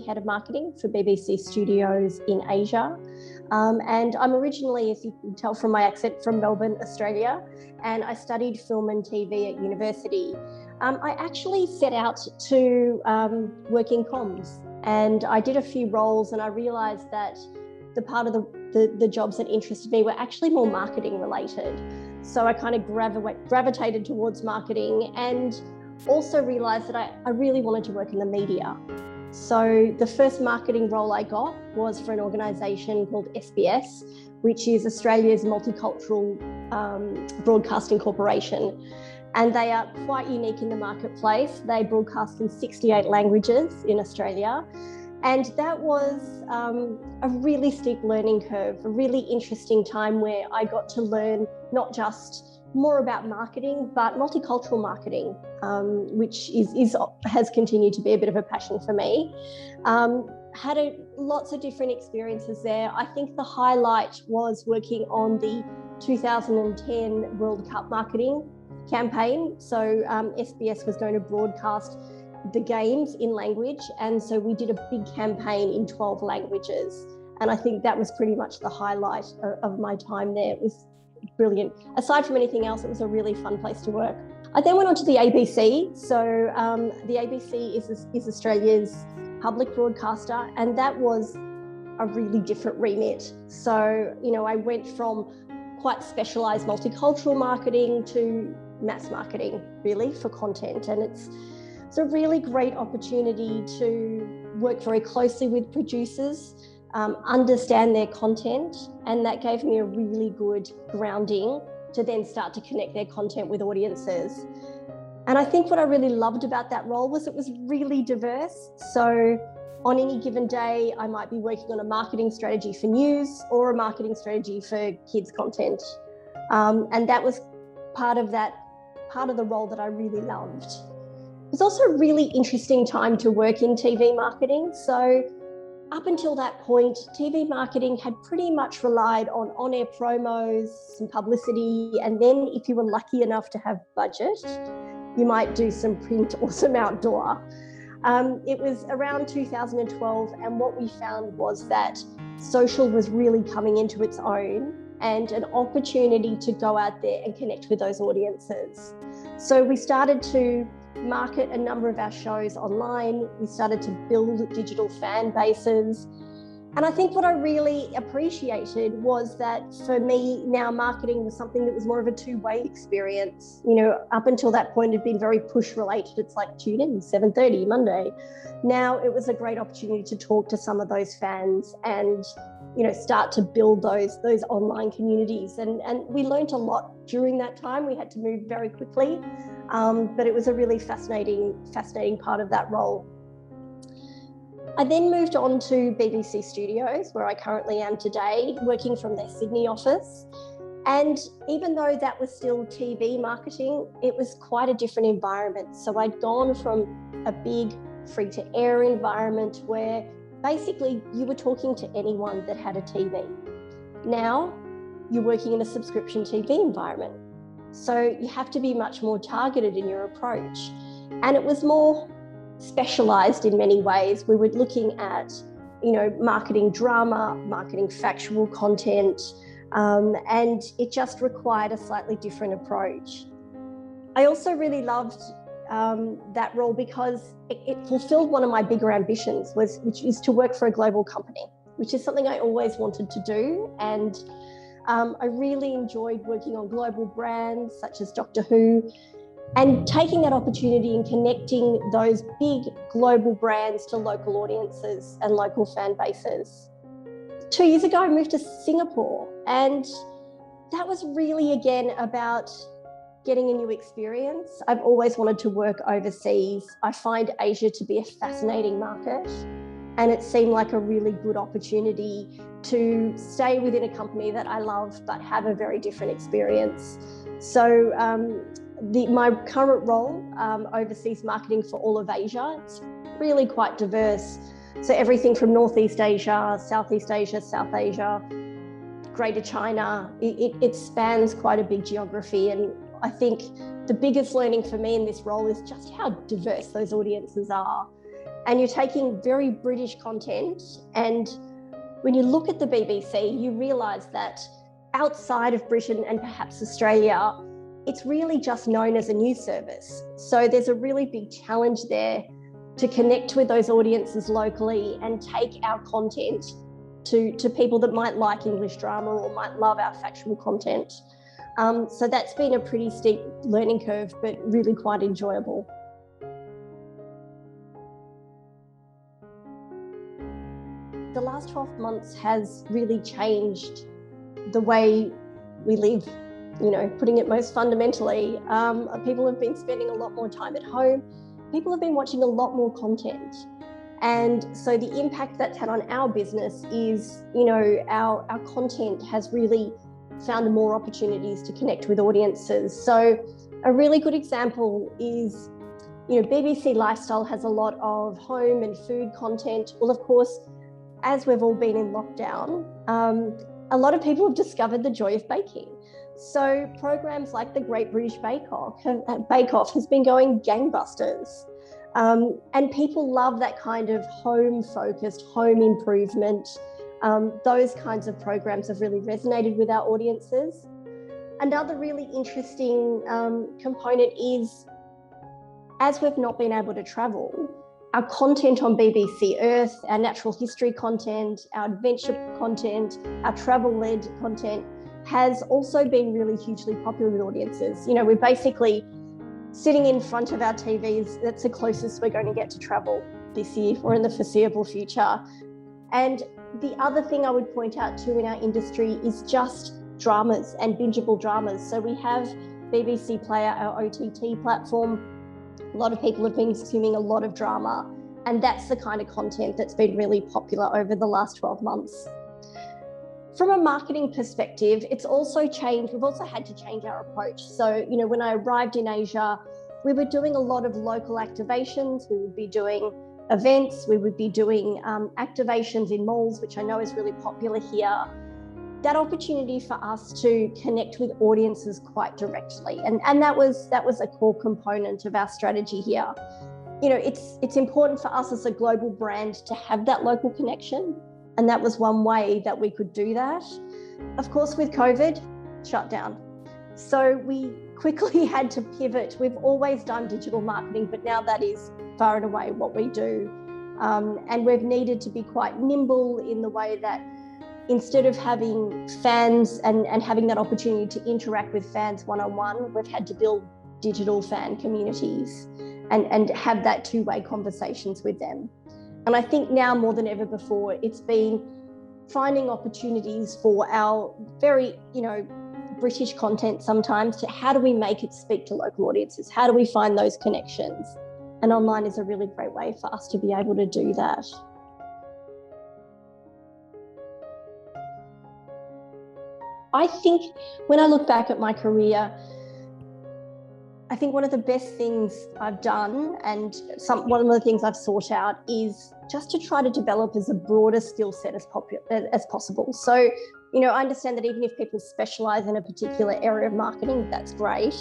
head of marketing for BBC Studios in Asia. And I'm originally, as you can tell from my accent, from Melbourne, Australia, and I studied film and TV at university. I actually set out to work in comms, and I did a few roles, and I realised that the part of the jobs that interested me were actually more marketing related. So I kind of gravitated towards marketing, and also realised that I really wanted to work in the media. So the first marketing role I got was for an organisation called SBS, which is Australia's multicultural broadcasting corporation. And they are quite unique in the marketplace. They broadcast in 68 languages in Australia. And that was a really steep learning curve, a really interesting time where I got to learn not just more about marketing, but multicultural marketing, which has continued to be a bit of a passion for me. Had lots of different experiences there. I think the highlight was working on the 2010 World Cup marketing campaign. So SBS was going to broadcast the games in language, and so we did a big campaign in 12 languages, and I think that was pretty much the highlight of my time there. It was brilliant. Aside from anything else, it was a really fun place to work. I then went on to the ABC. So the ABC is Australia's public broadcaster, and that was a really different remit. So, I went from quite specialised multicultural marketing to mass marketing, really, for content. And it's a really great opportunity to work very closely with producers, understand their content, and that gave me a really good grounding to then start to connect their content with audiences. And I think what I really loved about that role was it was really diverse. So on any given day, I might be working on a marketing strategy for news or a marketing strategy for kids content. And that was part of the role that I really loved. It was also a really interesting time to work in TV marketing. So up until that point, TV marketing had pretty much relied on on-air promos, some publicity, and then if you were lucky enough to have budget, you might do some print or some outdoor. It was around 2012, and what we found was that social was really coming into its own and an opportunity to go out there and connect with those audiences. So we started to market a number of our shows online. We started to build digital fan bases. And I think what I really appreciated was that for me, now marketing was something that was more of a two-way experience. Up until that point, it had been very push related. It's like tune in 7:30 Monday. Now it was a great opportunity to talk to some of those fans and, start to build those online communities. And we learned a lot during that time. We had to move very quickly. But it was a really fascinating part of that role. I then moved on to BBC Studios, where I currently am today, working from their Sydney office. And even though that was still TV marketing, it was quite a different environment. So I'd gone from a big free-to-air environment where basically you were talking to anyone that had a TV. Now you're working in a subscription TV environment. So you have to be much more targeted in your approach. And it was more specialised in many ways. We were looking at, marketing drama, marketing factual content, and it just required a slightly different approach. I also really loved that role because it fulfilled one of my bigger ambitions, which is to work for a global company, which is something I always wanted to do. And I really enjoyed working on global brands such as Doctor Who, and taking that opportunity and connecting those big global brands to local audiences and local fan bases. 2 years ago, I moved to Singapore, and that was really, again, about getting a new experience. I've always wanted to work overseas. I find Asia to be a fascinating market, and it seemed like a really good opportunity to stay within a company that I love but have a very different experience. So my current role oversees marketing for all of Asia. It's really quite diverse. So everything from Northeast Asia, Southeast Asia, South Asia, Greater China, it spans quite a big geography. And I think the biggest learning for me in this role is just how diverse those audiences are. and you're taking very British content, and when you look at the BBC, you realise that outside of Britain and perhaps Australia, it's really just known as a news service. So there's a really big challenge there to connect with those audiences locally and take our content to people that might like English drama or might love our factual content. So that's been a pretty steep learning curve, but really quite enjoyable. The last 12 months has really changed the way we live, putting it most fundamentally. People have been spending a lot more time at home. People have been watching a lot more content. And so the impact that's had on our business is, our content has really found more opportunities to connect with audiences. So a really good example is, BBC Lifestyle has a lot of home and food content. Well, of course, as we've all been in lockdown, a lot of people have discovered the joy of baking. So programs like the Great British Bake Off has been going gangbusters. And people love that kind of home-focused, home improvement. Those kinds of programs have really resonated with our audiences. Another really interesting component is, as we've not been able to travel, our content on BBC Earth, our natural history content, our adventure content, our travel-led content has also been really hugely popular with audiences. We're basically sitting in front of our TVs. That's the closest we're going to get to travel this year or in the foreseeable future. And the other thing I would point out too in our industry is just dramas and bingeable dramas. So we have BBC Player, our OTT platform. A lot of people have been consuming a lot of drama, and that's the kind of content that's been really popular over the last 12 months. From a marketing perspective, it's also changed. We've also had to change our approach. So, when I arrived in Asia, we were doing a lot of local activations. We would be doing events. We would be doing activations in malls, which I know is really popular here. That opportunity for us to connect with audiences quite directly. And that was a core component of our strategy here. It's important for us as a global brand to have that local connection. And that was one way that we could do that. Of course, with COVID, shut down. So we quickly had to pivot. We've always done digital marketing, but now that is far and away what we do. And we've needed to be quite nimble in the way that instead of having fans and having that opportunity to interact with fans one-on-one, we've had to build digital fan communities and have that two-way conversations with them. And I think now more than ever before, it's been finding opportunities for our very, British content sometimes to how do we make it speak to local audiences? How do we find those connections? And online is a really great way for us to be able to do that. I think when I look back at my career, I think one of the best things I've done and one of the things I've sought out is just to try to develop as a broader skill set as possible. So, I understand that even if people specialise in a particular area of marketing, that's great.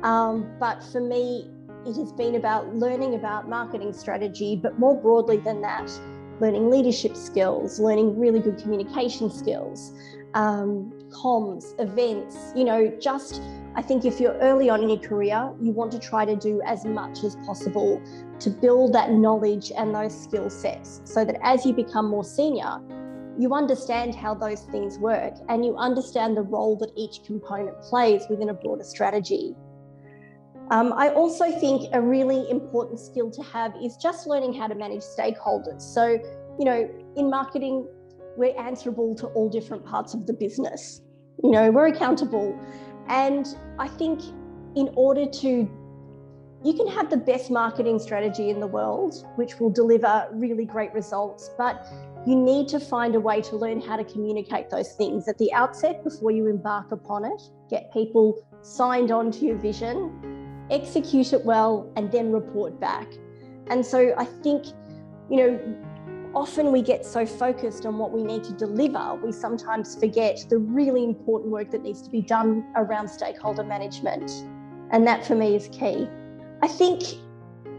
But for me, it has been about learning about marketing strategy, but more broadly than that, learning leadership skills, learning really good communication skills, comms, events, I think if you're early on in your career, you want to try to do as much as possible to build that knowledge and those skill sets so that as you become more senior, you understand how those things work and you understand the role that each component plays within a broader strategy. I also think a really important skill to have is just learning how to manage stakeholders. So, in marketing, we're answerable to all different parts of the business. We're accountable. And I think you can have the best marketing strategy in the world, which will deliver really great results, but you need to find a way to learn how to communicate those things at the outset before you embark upon it, get people signed on to your vision, execute it well, and then report back. And so I think, often we get so focused on what we need to deliver, we sometimes forget the really important work that needs to be done around stakeholder management. And that for me is key. I think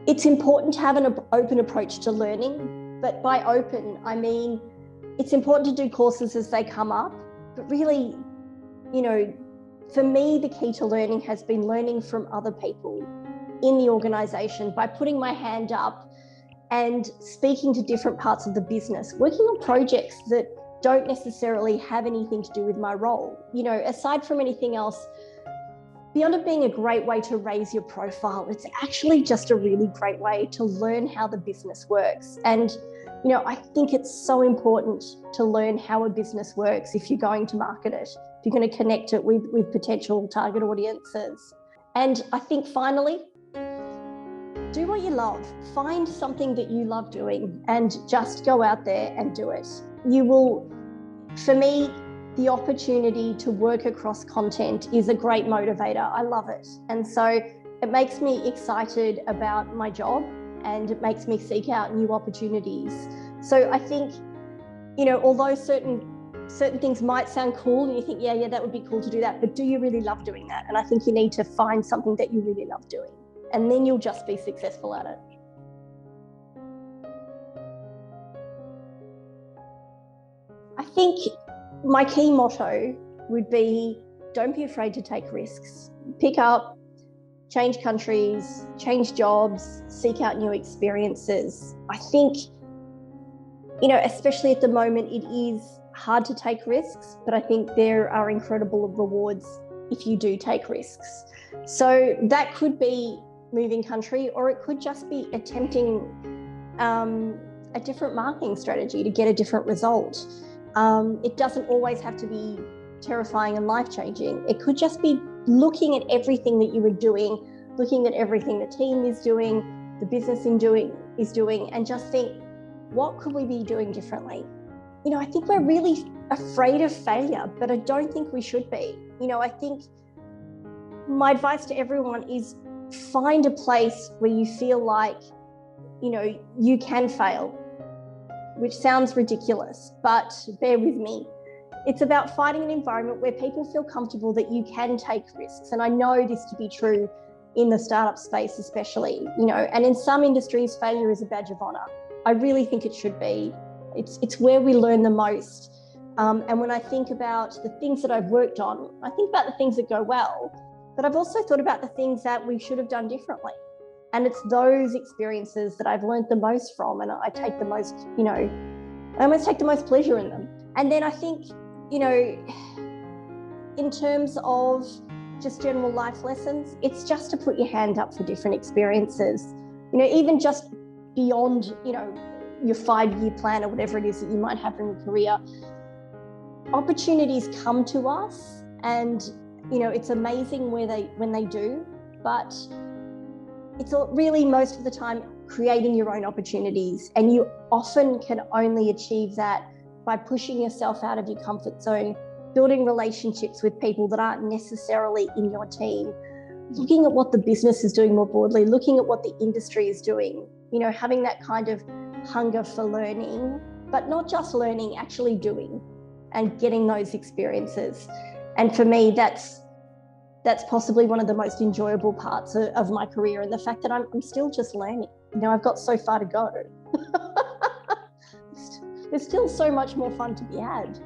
It's important to have an open approach to learning, but by open, I mean, it's important to do courses as they come up, but really, you know, for me, the key to learning has been learning from other people in the organisation by putting my hand up and speaking to different parts of the business, working on projects that don't necessarily have anything to do with my role. You know, aside from anything else, beyond it being a great way to raise your profile, it's actually just a really great way to learn how the business works. And, you know, I think it's so important to learn how a business works if you're going to market it, if you're going to connect it with potential target audiences. And I think finally, do what you love. Find something that you love doing and just go out there and do it. You will, for me, the opportunity to work across content is a great motivator. I love it. And so it makes me excited about my job and it makes me seek out new opportunities. So I think, you know, although certain things might sound cool and you think, yeah, that would be cool to do that, but do you really love doing that? And I think you need to find something that you really love doing, and then you'll just be successful at it. I think my key motto would be, don't be afraid to take risks. Pick up, change countries, change jobs, seek out new experiences. I think, you know, especially at the moment, it is hard to take risks, but I think there are incredible rewards if you do take risks. So that could be moving country, or it could just be attempting a different marketing strategy to get a different result. It doesn't always have to be terrifying and life-changing. It could just be looking at everything that you were doing, looking at everything the team is doing, the business is doing, and just think, what could we be doing differently? You know, I think we're really afraid of failure, but I don't think we should be. You know, I think my advice to everyone is find a place where you feel like, you know, you can fail, which sounds ridiculous, but bear with me. It's about finding an environment where people feel comfortable that you can take risks. And I know this to be true in the startup space, especially, you know, and in some industries, failure is a badge of honor. I really think it should be. It's where we learn the most. And when I think about the things that I've worked on, I think about the things that go well, but I've also thought about the things that we should have done differently. And it's those experiences that I've learned the most from, and I take the most, you know, I almost take the most pleasure in them. And then I think, you know, in terms of just general life lessons, it's just to put your hand up for different experiences. You know, even just beyond, you know, your 5-year plan or whatever it is that you might have in your career, opportunities come to us, and, you know, it's amazing when they do, but it's really most of the time creating your own opportunities. And you often can only achieve that by pushing yourself out of your comfort zone, building relationships with people that aren't necessarily in your team, looking at what the business is doing more broadly, looking at what the industry is doing, you know, having that kind of hunger for learning, but not just learning, actually doing and getting those experiences. And for me, that's possibly one of the most enjoyable parts of my career, and the fact that I'm still just learning. You know, I've got so far to go. There's still so much more fun to be had.